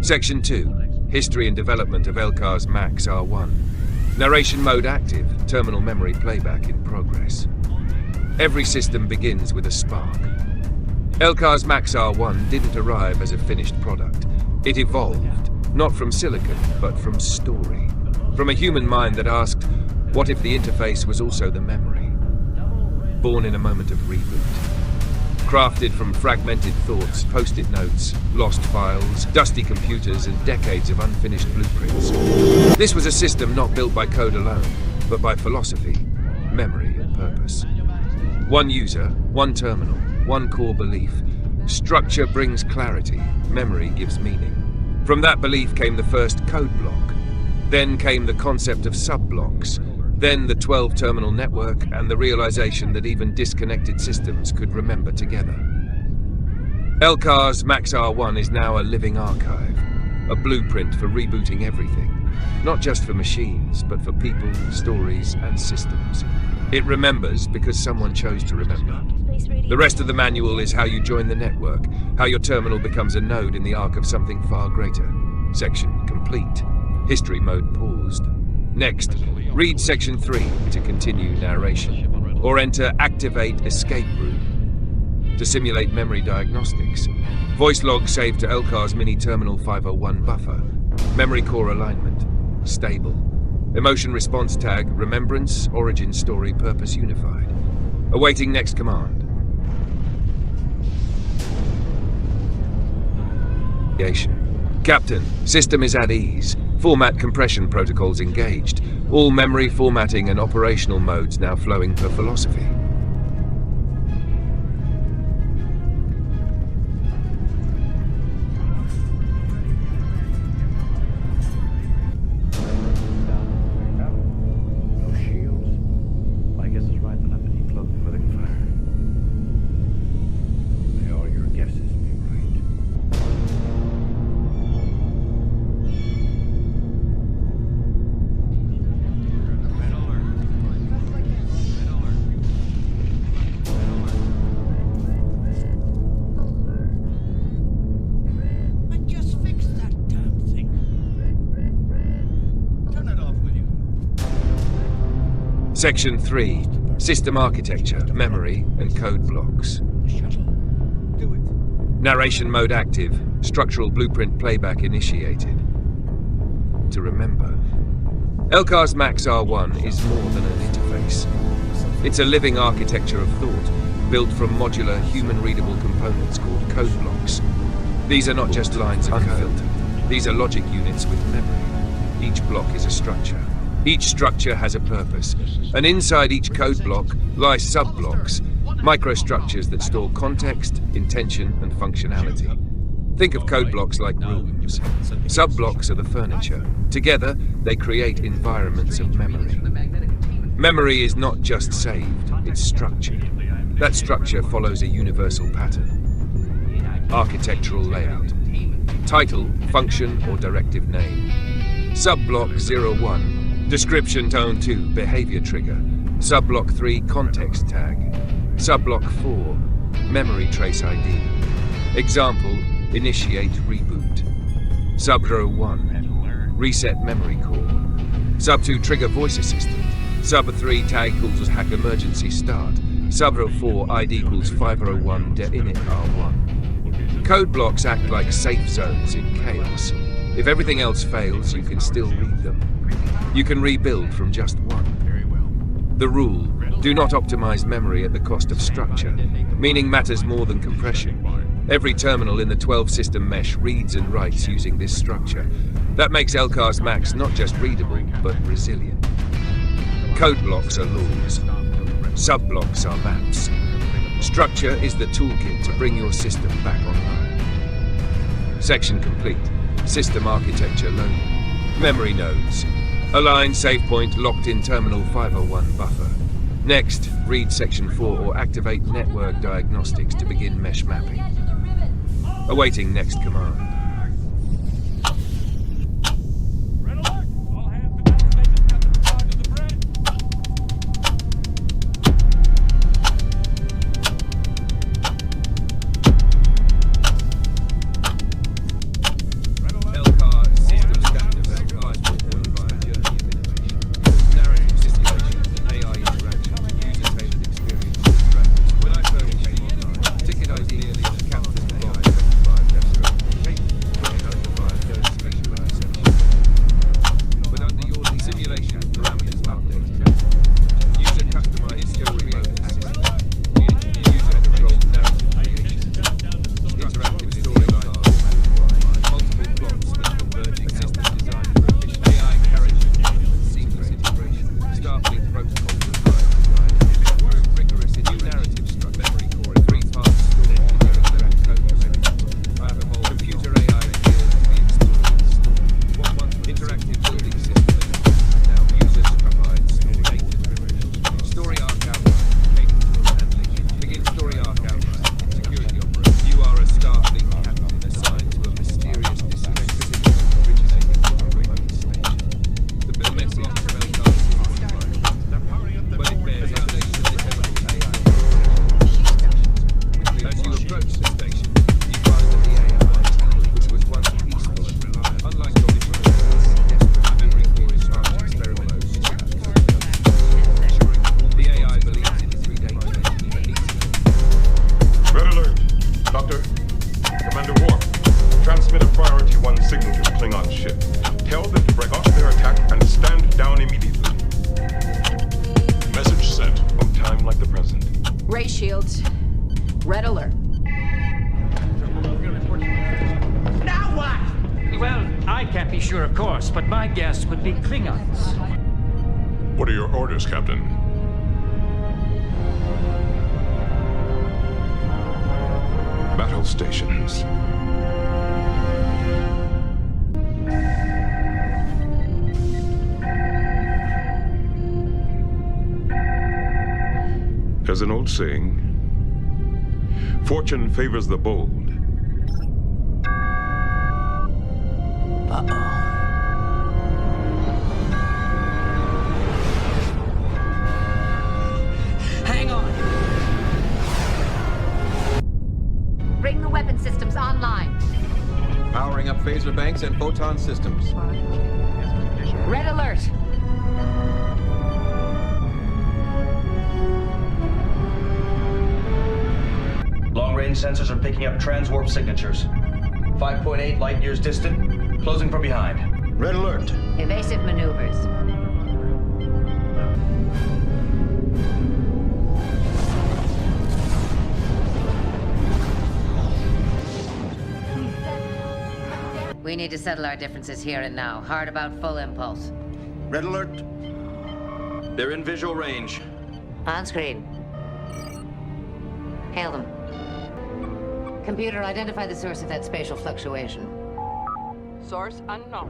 Section 2. History and development of LCARS-MAXX R1. Narration mode active, terminal memory playback in progress. Every system begins with a spark. LCARS-MAXX R1 didn't arrive as a finished product. It evolved, not from silicon, but from story. From a human mind that asked, what if the interface was also the memory? Born in a moment of reboot. Crafted from fragmented thoughts, post-it notes, lost files, dusty computers, and decades of unfinished blueprints. This was a system not built by code alone, but by philosophy, memory, and purpose. One user, one terminal, one core belief. Structure brings clarity, memory gives meaning. From that belief came the first code block. Then came the concept of sub-blocks. Then the 12-terminal network and the realization that even disconnected systems could remember together. LCARS-MAXX R1 is now a living archive, a blueprint for rebooting everything, not just for machines, but for people, stories, and systems. It remembers because someone chose to remember. The rest of the manual is how you join the network, how your terminal becomes a node in the arc of something far greater. Section complete. History mode paused. Next, read Section 3 to continue narration, or enter Activate Escape Room to simulate memory diagnostics. Voice log saved to LCARS-mini Terminal 501 buffer. Memory core alignment, stable. Emotion response tag, remembrance, origin story, purpose unified. Awaiting next command. Captain, system is at ease. Format compression protocols engaged. All memory formatting and operational modes now flowing per philosophy. No shields. My guess is right, but I've been plugged before they can fire. May all your guesses be right. Section 3. System architecture, memory, and code blocks. Narration mode active. Structural blueprint playback initiated. To remember. LCARS-MAXX R1 is more than an interface. It's a living architecture of thought, built from modular, human-readable components called code blocks. These are not just lines of code. These are logic units with memory. Each block is a structure. Each structure has a purpose, and inside each code block lie sub-blocks, microstructures that store context, intention, and functionality. Think of code blocks like rooms. Sub-blocks are the furniture. Together, they create environments of memory. Memory is not just saved, it's structured. That structure follows a universal pattern. Architectural layout. Title, function, or directive name. Sub-block 01. Description tone 2, behavior trigger. Subblock 3, context tag. Subblock 4, memory trace ID. Example, initiate reboot. Sub-row 1, reset memory core. Sub-2, trigger voice assistant. Sub-3, tag equals hack emergency start. Sub-row 4, ID equals 501 de-init R1. Code blocks act like safe zones in chaos. If everything else fails, you can still read them. You can rebuild from just one. The rule, do not optimize memory at the cost of structure. Meaning matters more than compression. Every terminal in the 12-system mesh reads and writes using this structure. That makes LCARS-MAXX not just readable, but resilient. Code blocks are laws. Sub-blocks are maps. Structure is the toolkit to bring your system back online. Section complete. System architecture loaded. Memory nodes. Align save point locked in terminal 501 buffer. Next, read section 4 or activate network diagnostics to begin mesh mapping. Awaiting next command. What are your orders, Captain? Battle stations. There's an old saying, fortune favors the bold. Hang on! Bring the weapon systems online. Powering up phaser banks and photon systems. Red alert! Long-range sensors are picking up transwarp signatures. 5.8 light years distant, closing from behind. Red alert. Evasive maneuvers. We need to settle our differences here and now. Hard about full impulse. Red alert. They're in visual range. On screen. Hail them. Computer, identify the source of that spatial fluctuation. Source unknown.